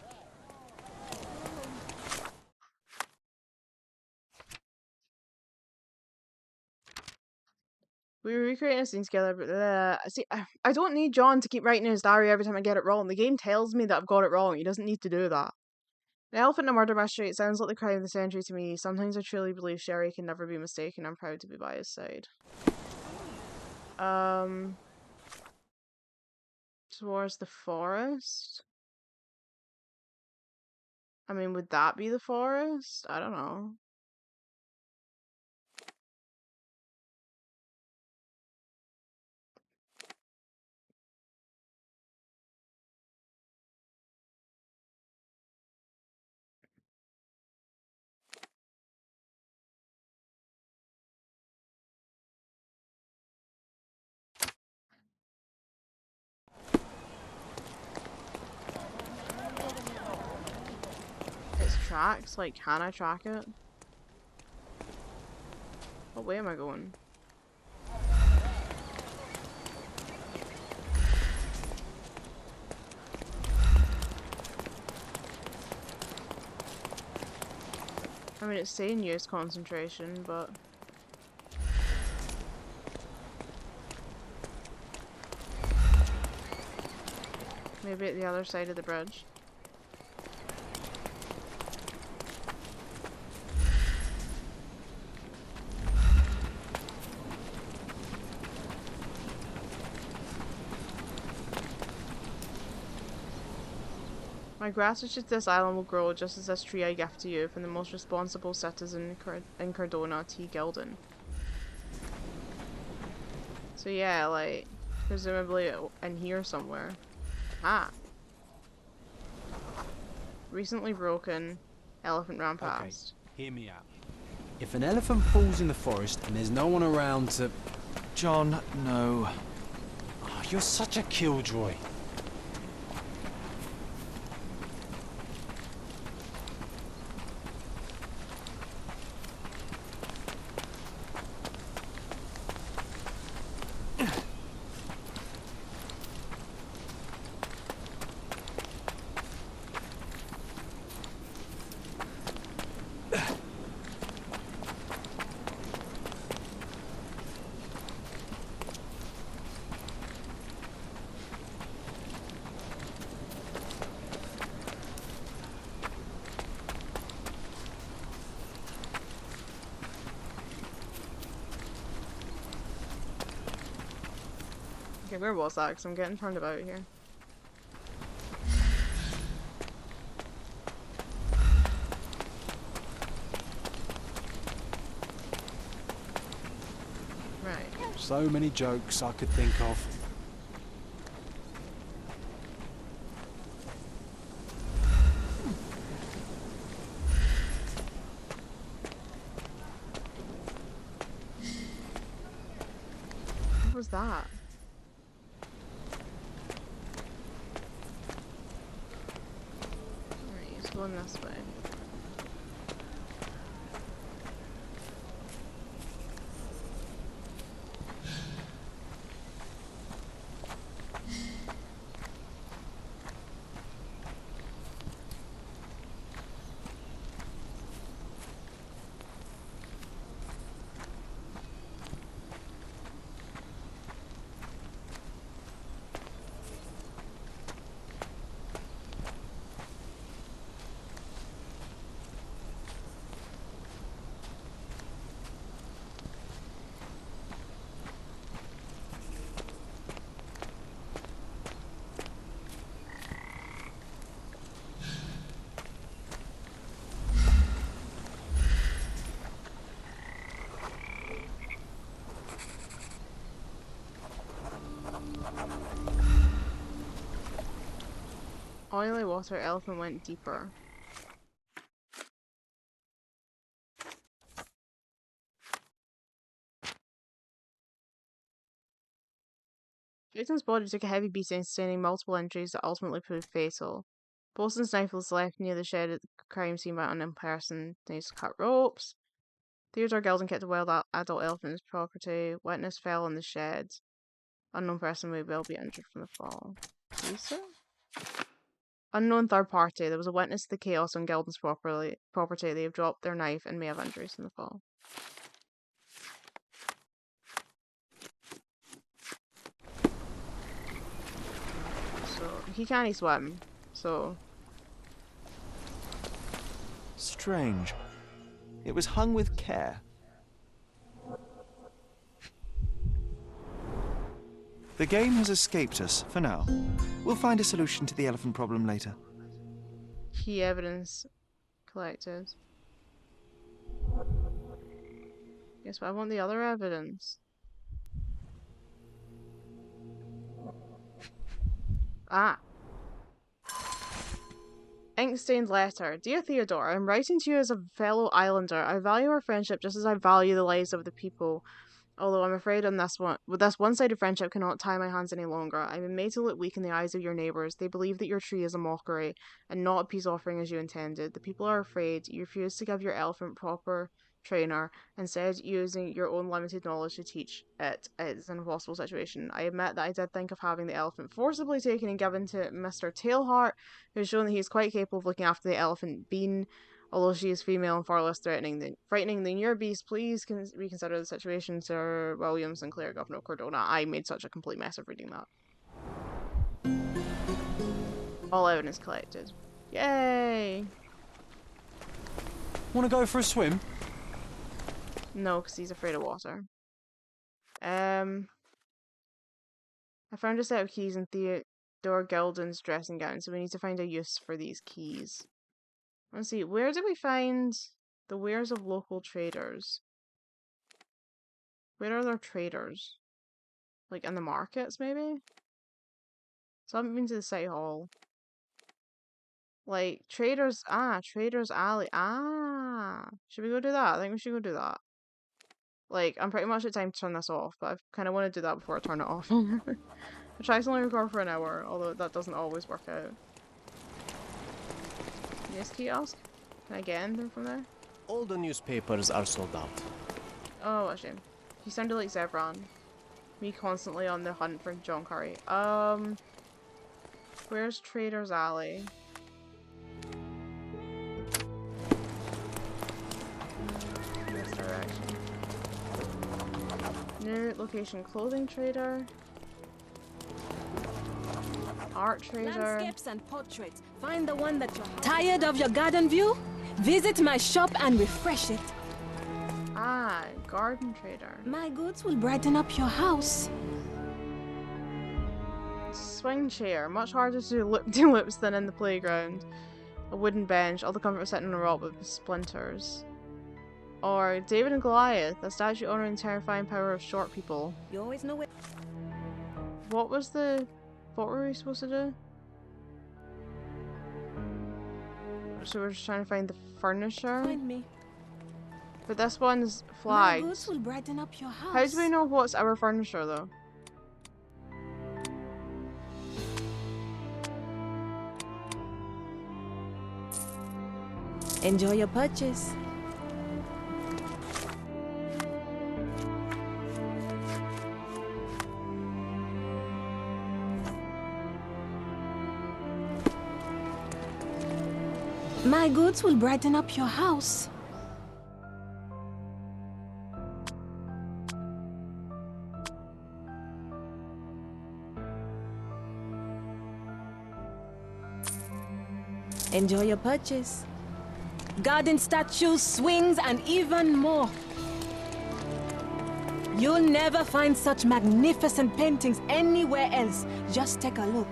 We were recreating a scene together, but see, I don't need John to keep writing in his diary every time I get it wrong. The game tells me that I've got it wrong. He doesn't need to do that. The elephant in a murder mystery, it sounds like the crime of the century to me. Sometimes I truly believe Sherry can never be mistaken. I'm proud to be by his side. Towards the forest? I mean, would that be the forest? I don't know. It's tracks? Like, can I track it? What way am I going? I mean, it's saying use concentration, but... Maybe at the other side of the bridge. My gratitude to this island will grow just as this tree I gift to you from the most responsible citizen in Cordona, T. Gilden. So yeah, like, presumably in here somewhere. Ah. Recently broken. Elephant ran past. Okay, hear me out. If an elephant falls in the forest and there's no one around to... John, no. Oh, you're such a killjoy. Okay, where was that? Because I'm getting turned about here. Right. So many jokes I could think of. What was that? Alright, he's going this way. Oily water, elephant went deeper. Jason's body took a heavy beating, sustaining multiple injuries that ultimately proved fatal. Bolson's knife was left near the shed at the crime scene by an unknown person. They used to cut ropes. Theodore Gilden kept a wild adult elephant in his property. Witness fell in the shed. Unknown person may well be injured from the fall. Lisa? Unknown third party. There was a witness to the chaos on Gilden's property. They have dropped their knife and may have injuries from the fall. So, he can't swim. So... Strange. It was hung with care. The game has escaped us, for now. We'll find a solution to the elephant problem later. Key evidence collected. Yes, but I want the other evidence. Ah. Ink-stained letter. Dear Theodore, I'm writing to you as a fellow islander. I value our friendship just as I value the lives of the people. Although I'm afraid this one-sided friendship cannot tie my hands any longer. I've been made to look weak in the eyes of your neighbours. They believe that your tree is a mockery, and not a peace offering as you intended. The people are afraid. You refuse to give your elephant proper trainer, instead using your own limited knowledge to teach it. It's an impossible situation. I admit that I did think of having the elephant forcibly taken and given to Mr. Tailheart, who has shown that he is quite capable of looking after the elephant Bean. Although she is female and far less frightening than your beast, please reconsider the situation, Sir William Sinclair, Governor of Cordona. I made such a complete mess of reading that. All evidence collected. Yay! Want to go for a swim? No, because he's afraid of water. I found a set of keys in Theodore Gilden's dressing gown, so we need to find a use for these keys. Let's see, where did we find the wares of local traders? Where are their traders? Like in the markets, maybe? So I haven't been to the City Hall. Like, Traders Alley. Ah! Should we go do that? I think we should go do that. Like, I'm pretty much at time to turn this off, but I kind of want to do that before I turn it off. I try to only record for an hour, although that doesn't always work out. Yes, kiosk? Can I get in there from there? All the newspapers are sold out. Oh, what a shame. He sounded like Zebran. Me constantly on the hunt for John Curry. Where's Traders Alley? This direction. New location, clothing trader. Art trader. Landscapes and portraits. Find the one that you're tired of your garden view? Visit my shop and refresh it. Ah, garden trader. My goods will brighten up your house. Swing chair. Much harder to do loops than in the playground. A wooden bench. All the comfort of sitting on a rock with splinters. Or David and Goliath. A statue honoring the terrifying power of short people. You always know it. What were we supposed to do? So we're just trying to find the furniture. Find me. But this one's My flagged. goods will brighten up your house. How do we know what's our furniture though? Enjoy your purchase. My goods will brighten up your house. Enjoy your purchase. Garden statues, swings, and even more. You'll never find such magnificent paintings anywhere else. Just take a look.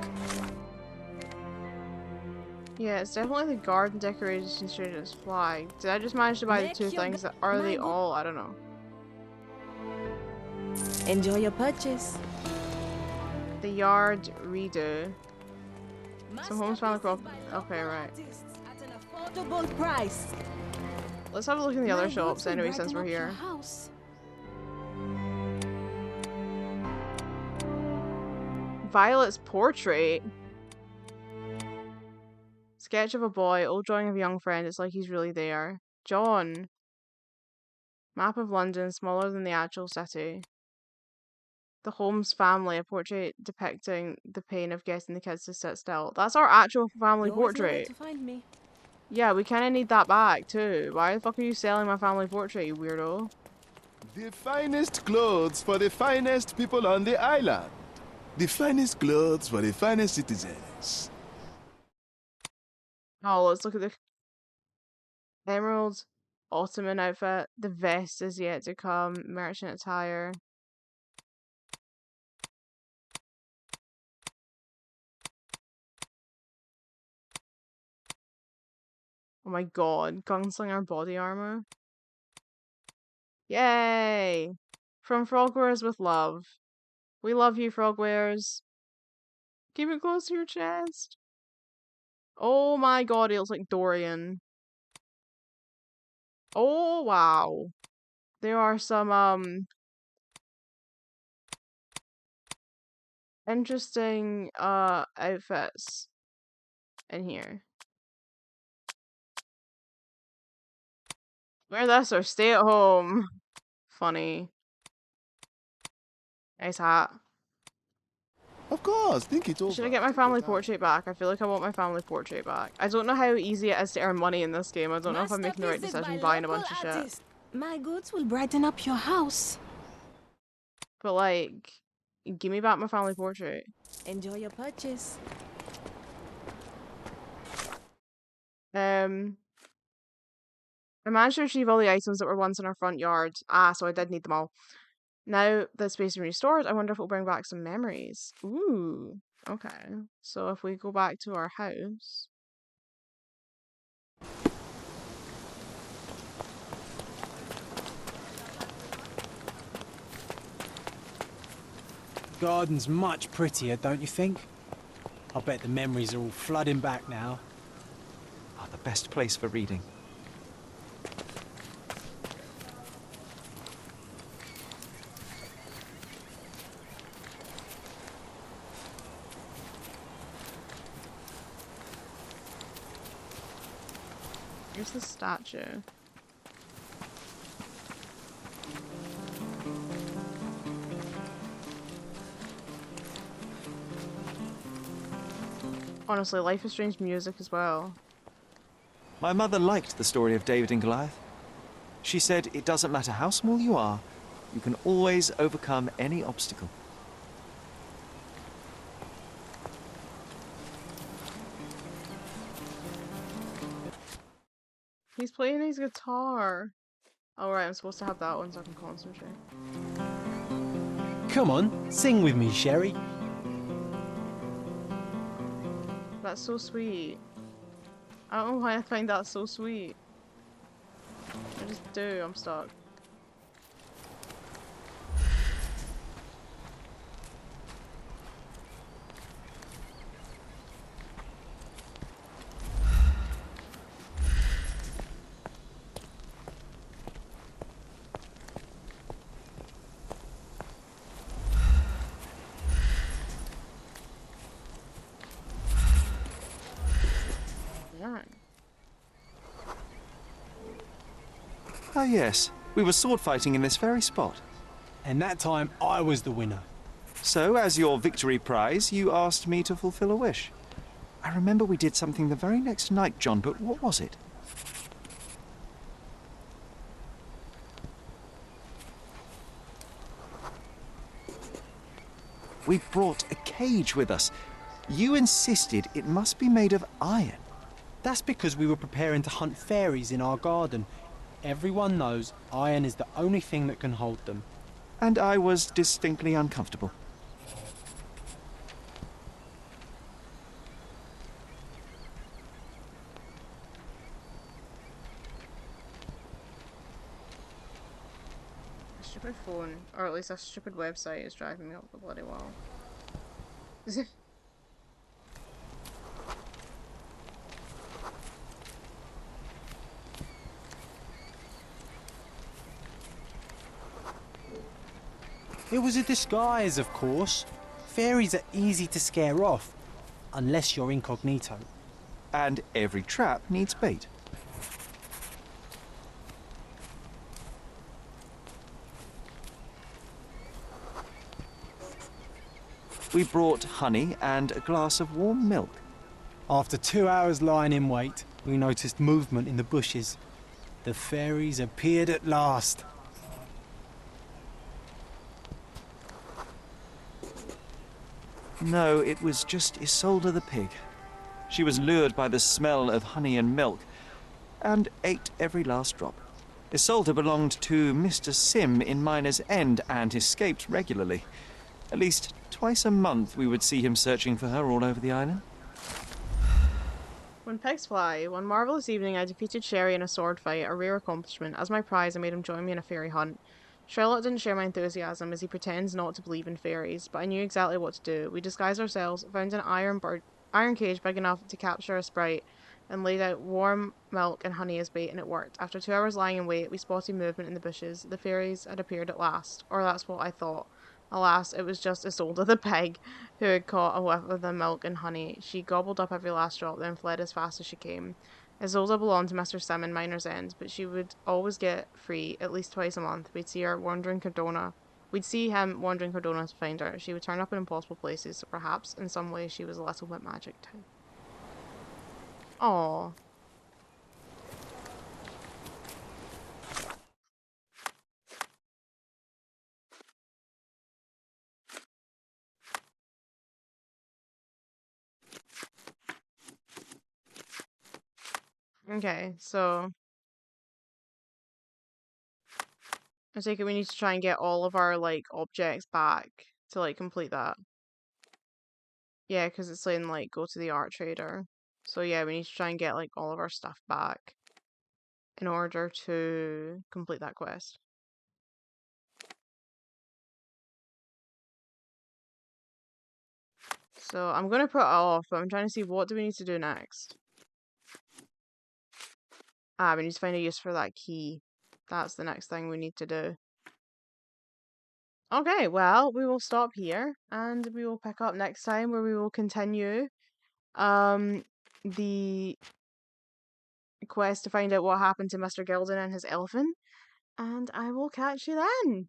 Yeah, it's definitely the garden decoration student's flag. Did I just manage to buy the two things? Are they all? I don't know. Enjoy your purchase. The yard redo. Some Holmes family crop. Okay, right. At an affordable price. Let's have a look in the other shops anyway since we're here. Violet's portrait. Sketch of a boy, old drawing of a young friend. It's like he's really there. John. Map of London, smaller than the actual city. The Holmes family, a portrait depicting the pain of getting the kids to sit still. That's our actual family portrait. To find me. Yeah, we kind of need that back too. Why the fuck are you selling my family portrait, you weirdo? The finest clothes for the finest people on the island. The finest clothes for the finest citizens. Oh, let's look at the Emerald Ottoman outfit. The vest is yet to come. Merchant attire. Oh my god, gunslinger body armor. Yay! From Frogwares with love. We love you, Frogwares. Keep it close to your chest. Oh my god, he looks like Dorian. Oh wow. There are some interesting outfits in here. Wear this or stay at home. Funny. Nice hat. Of course, think it over. Should I get my family portrait back? I feel like I want my family portrait back. I don't know how easy it is to earn money in this game. I don't know if I'm making the right decision buying a bunch of shit. My goods will brighten up your house. But like, give me back my family portrait. Enjoy your purchase. I managed to retrieve all the items that were once in our front yard. Ah, so I did need them all. Now the space has been restored, I wonder if it'll bring back some memories. Ooh, okay. So if we go back to our house... The garden's much prettier, don't you think? I bet the memories are all flooding back now. Oh, the best place for reading. Here's the statue. Honestly, Life is Strange music as well. My mother liked the story of David and Goliath. She said it doesn't matter how small you are, you can always overcome any obstacle. He's playing his guitar. Oh right, I'm supposed to have that one so I can concentrate. Come on, sing with me, Sherry. That's so sweet. I don't know why I find that so sweet. I just do, I'm stuck. Oh yes, we were sword fighting in this very spot. And that time I was the winner. So, as your victory prize, you asked me to fulfill a wish. I remember we did something the very next night, John, but what was it? We brought a cage with us. You insisted it must be made of iron. That's because we were preparing to hunt fairies in our garden. Everyone knows iron is the only thing that can hold them. And I was distinctly uncomfortable. A stupid phone, or at least a stupid website is driving me up the bloody wall. It was a disguise, of course. Fairies are easy to scare off, unless you're incognito. And every trap needs bait. We brought honey and a glass of warm milk. After 2 hours lying in wait, we noticed movement in the bushes. The fairies appeared at last. No, it was just Isolde the pig. She was lured by the smell of honey and milk, and ate every last drop. Isolde belonged to Mr. Sim in Miner's End and escaped regularly. At least twice a month we would see him searching for her all over the island. When pigs fly, one marvellous evening I defeated Sherry in a sword fight, a rare accomplishment. As my prize, I made him join me in a fairy hunt. Sherlock didn't share my enthusiasm as he pretends not to believe in fairies, but I knew exactly what to do. We disguised ourselves, found an iron cage big enough to capture a sprite, and laid out warm milk and honey as bait, and it worked. After 2 hours lying in wait, we spotted movement in the bushes. The fairies had appeared at last, or that's what I thought. Alas, it was just Isolde the pig who had caught a whiff of the milk and honey. She gobbled up every last drop, then fled as fast as she came. Isolde belonged to Mr. Sim in Miner's End, but she would always get free at least twice a month. We'd see him wandering Cordona to find her. She would turn up in impossible places, so perhaps in some way she was a little bit magic too. Aww. Okay, so I take it we need to try and get all of our, like, objects back to, like, complete that. Yeah, because it's saying, like, go to the art trader. So yeah, we need to try and get, like, all of our stuff back in order to complete that quest. So I'm gonna put it off, but I'm trying to see what do we need to do next. Ah, we need to find a use for that key. That's the next thing we need to do. Okay, well, we will stop here and we will pick up next time where we will continue the quest to find out what happened to Mr. Gilden and his elephant. And I will catch you then.